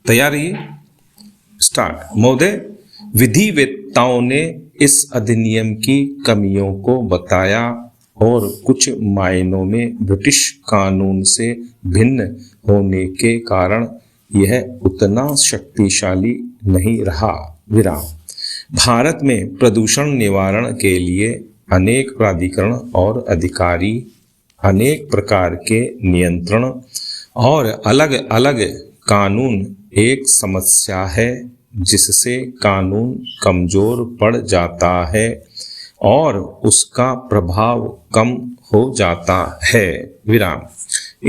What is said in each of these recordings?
तैयारी स्टार्ट। महोदय, विधिवेत्ताओं ने इस अधिनियम की कमियों को बताया और कुछ मायनों में ब्रिटिश कानून से भिन्न होने के कारण यह उतना शक्तिशाली नहीं रहा। विराम। भारत में प्रदूषण निवारण के लिए अनेक प्राधिकरण और अधिकारी, अनेक प्रकार के नियंत्रण और अलग अलग कानून एक समस्या है जिससे कानून कमजोर पड़ जाता है और उसका प्रभाव कम हो जाता है। विराम।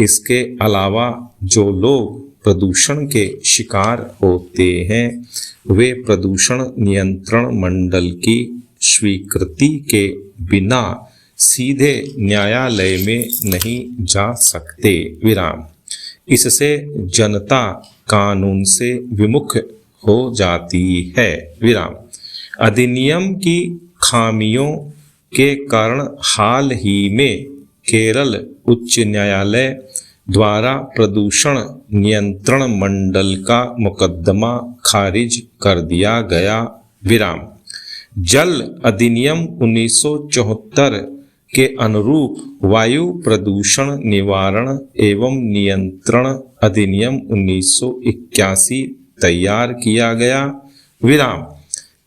इसके अलावा जो लोग प्रदूषण के शिकार होते हैं वे प्रदूषण नियंत्रण मंडल की स्वीकृति के बिना सीधे न्यायालय में नहीं जा सकते। विराम। इससे जनता कानून से विमुख हो जाती है। विराम। अधिनियम की खामियों के कारण हाल ही में केरल उच्च न्यायालय द्वारा प्रदूषण नियंत्रण मंडल का मुकदमा खारिज कर दिया गया। विराम। जल अधिनियम 1974 के अनुरूप वायु प्रदूषण निवारण एवं नियंत्रण अधिनियम 1981 तैयार किया गया। विराम।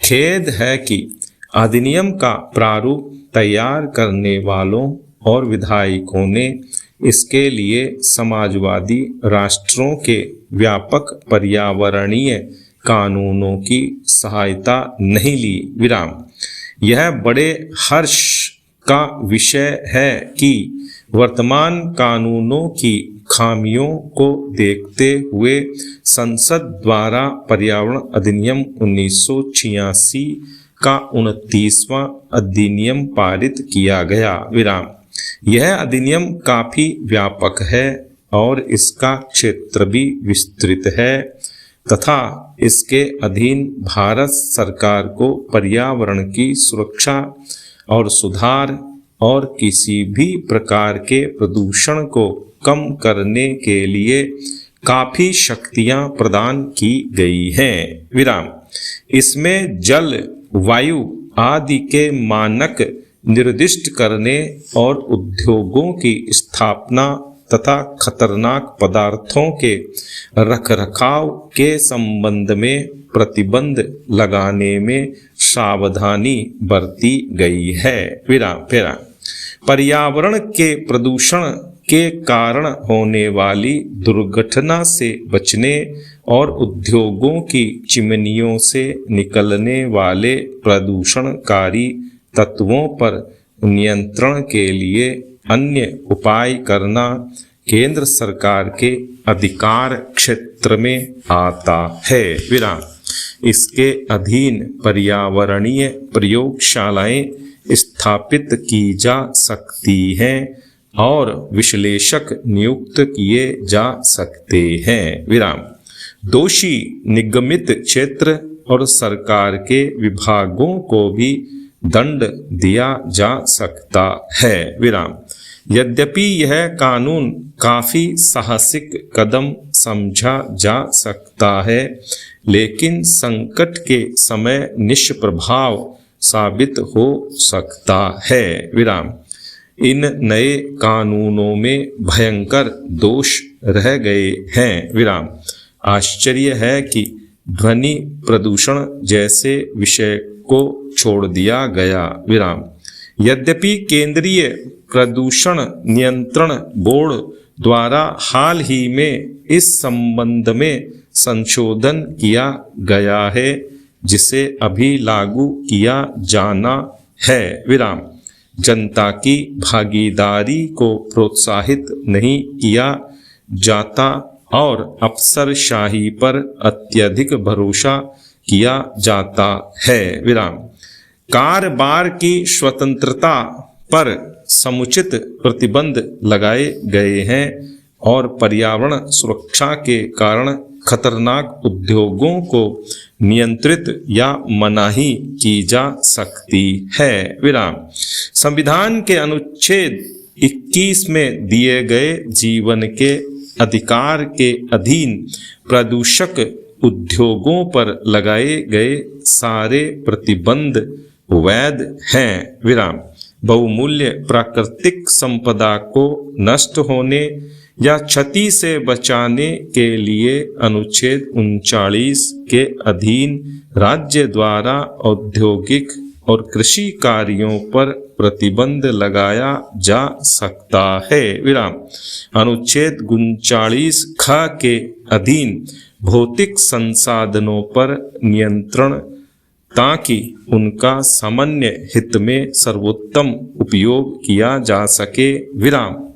खेद है कि अधिनियम का प्रारूप तैयार करने वालों और विधायकों ने इसके लिए समाजवादी राष्ट्रों के व्यापक पर्यावरणीय कानूनों की सहायता नहीं ली। विराम। यह बड़े हर्ष का विषय है कि वर्तमान कानूनों की खामियों को देखते हुए संसद द्वारा पर्यावरण अधिनियम 1986 का 29वां अधिनियम पारित किया गया। विराम। यह अधिनियम काफी व्यापक है और इसका क्षेत्र भी विस्तृत है तथा इसके अधीन भारत सरकार को पर्यावरण की सुरक्षा और सुधार और किसी भी प्रकार के प्रदूषण को कम करने के लिए काफी शक्तियां प्रदान की गई हैं। विराम। इसमें जल, वायु आदि के मानक निर्दिष्ट करने और उद्योगों की स्थापना तथा खतरनाक पदार्थों के रखरखाव के संबंध में प्रतिबंध लगाने में सावधानी बरती गई है। विराम। पर्यावरण के प्रदूषण के कारण होने वाली दुर्घटना से बचने और उद्योगों की चिमनियों से निकलने वाले प्रदूषणकारी तत्वों पर नियंत्रण के लिए अन्य उपाय करना केंद्र सरकार के अधिकार क्षेत्र में आता है। विराम। इसके अधीन पर्यावरणीय प्रयोगशालाएं स्थापित की जा सकती हैं और विश्लेषक नियुक्त किए जा सकते हैं। विराम। दोषी निगमित क्षेत्र और सरकार के विभागों को भी दंड दिया जा सकता है। विराम। यद्यपि यह कानून काफी साहसिक कदम समझा जा सकता है लेकिन संकट के समय निष्प्रभाव साबित हो सकता है। विराम। इन नए कानूनों में भयंकर दोष रह गए हैं। विराम। आश्चर्य है कि ध्वनि प्रदूषण जैसे विषय को छोड़ दिया गया। विराम। यद्यपि केंद्रीय प्रदूषण नियंत्रण बोर्ड द्वारा हाल ही में इस संबंध में संशोधन किया गया है जिसे अभी लागू किया जाना है। विराम। जनता की भागीदारी को प्रोत्साहित नहीं किया जाता और अफसरशाही पर अत्यधिक भरोसा किया जाता है। विराम। कारोबार की स्वतंत्रता पर समुचित प्रतिबंध लगाए गए हैं और पर्यावरण सुरक्षा के कारण खतरनाक उद्योगों को नियंत्रित या मनाही की जा सकती है। विराम। संविधान के अनुच्छेद 21 में दिए गए जीवन के अधिकार के अधीन प्रदूषक उद्योगों पर लगाए गए सारे प्रतिबंध वैध हैं। विराम। बहुमूल्य प्राकृतिक संपदा को नष्ट होने या क्षति से बचाने के लिए अनुच्छेद 39 के अधीन राज्य द्वारा औद्योगिक और कृषि कार्यों पर प्रतिबंध लगाया जा सकता है। विराम। अनुच्छेद 39 ख के अधीन भौतिक संसाधनों पर नियंत्रण ताकि उनका सामान्य हित में सर्वोत्तम उपयोग किया जा सके। विराम।